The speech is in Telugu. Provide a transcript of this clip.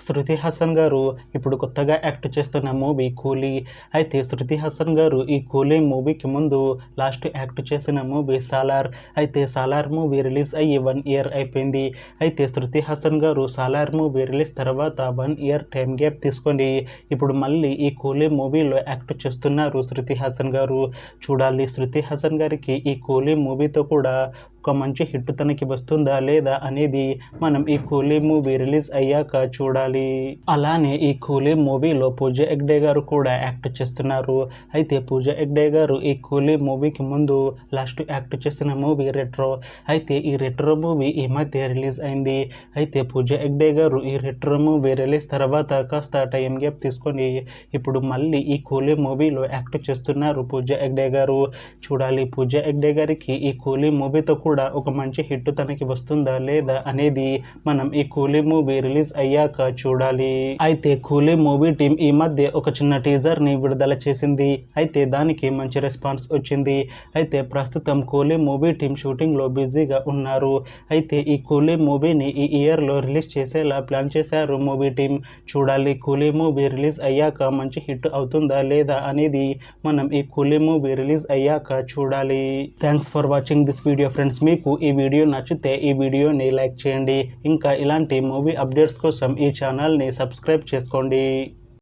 శృతి హాసన్ గారు ఇప్పుడు కొత్తగా యాక్ట్ చేస్తున్న మూవీ కూలీ. అయితే శృతి హాసన్ గారు ఈ కూలీ మూవీకి ముందు లాస్ట్ యాక్ట్ చేసిన మూవీ సాలార్. అయితే సాలార్ మూవీ రిలీజ్ అయ్యి 1 ఇయర్ అయిపోయింది. అయితే శృతి హాసన్ గారు సాలార్ మూవీ రిలీజ్ తర్వాత 1 ఇయర్ టైం గ్యాప్ తీసుకొని ఇప్పుడు మళ్ళీ ఈ కూలీ మూవీలో యాక్ట్ చేస్తున్నారు శృతి హాసన్ గారు. చూడాలి శృతి హాసన్ గారికి ఈ కూలీ మూవీతో కూడా ఒక మంచి హిట్ తనకి వస్తుందా లేదా అనేది మనం ఈ కూలీ మూవీ రిలీజ్ అయ్యాక చూడాలి. అలానే ఈ కూలీ మూవీలో పూజా హెగ్డే గారు కూడా యాక్ట్ చేస్తున్నారు. అయితే పూజా హెగ్డే గారు ఈ కూలీ మూవీకి ముందు లాస్ట్ యాక్ట్ చేసిన మూవీ రెట్రో. అయితే ఈ రెట్రో మూవీ ఈ మధ్య రిలీజ్ అయింది. అయితే పూజా హెగ్డే గారు ఈ రెట్రో మూవీ రిలీజ్ తర్వాత కాస్త టైం గ్యాప్ తీసుకొని ఇప్పుడు మళ్ళీ ఈ కూలీ మూవీలో యాక్ట్ చేస్తున్నారు పూజా హెగ్డే గారు. చూడాలి పూజా హెగ్డే గారికి ఈ కూలీ మూవీతో కూడా ఒక మంచి హిట్ తనకి వస్తుందా లేదా అనేది మనం ఈ కూలీ మూవీ రిలీజ్ అయ్యాక చూడాలి. అయితే కూలీ మూవీ టీం ఈ మధ్య ఒక చిన్న టీజర్ ని విడుదల చేసింది. అయితే దానికి మంచి రెస్పాన్స్ వచ్చింది. అయితే ప్రస్తుతం కూలీ మూవీ టీం షూటింగ్ లో బిజీగా ఉన్నారు. అయితే ఈ కూలీ మూవీని ఈ ఇయర్ లో రిలీజ్ చేసేలా ప్లాన్ చేశారు మూవీ టీం. చూడాలి కూలీ మూవీ రిలీజ్ అయ్యాక మంచి హిట్ అవుతుందా లేదా అనేది మనం ఈ కూలీ మూవీ రిలీజ్ అయ్యాక చూడాలి. Thanks for watching this video friends. మీకు ఈ వీడియో నచ్చితే ఈ వీడియోని లైక్ చేయండి. ఇంకా ఇలాంటి మూవీ అప్డేట్స్ కోసం ఈ ఛానల్ని సబ్స్క్రైబ్ చేసుకోండి.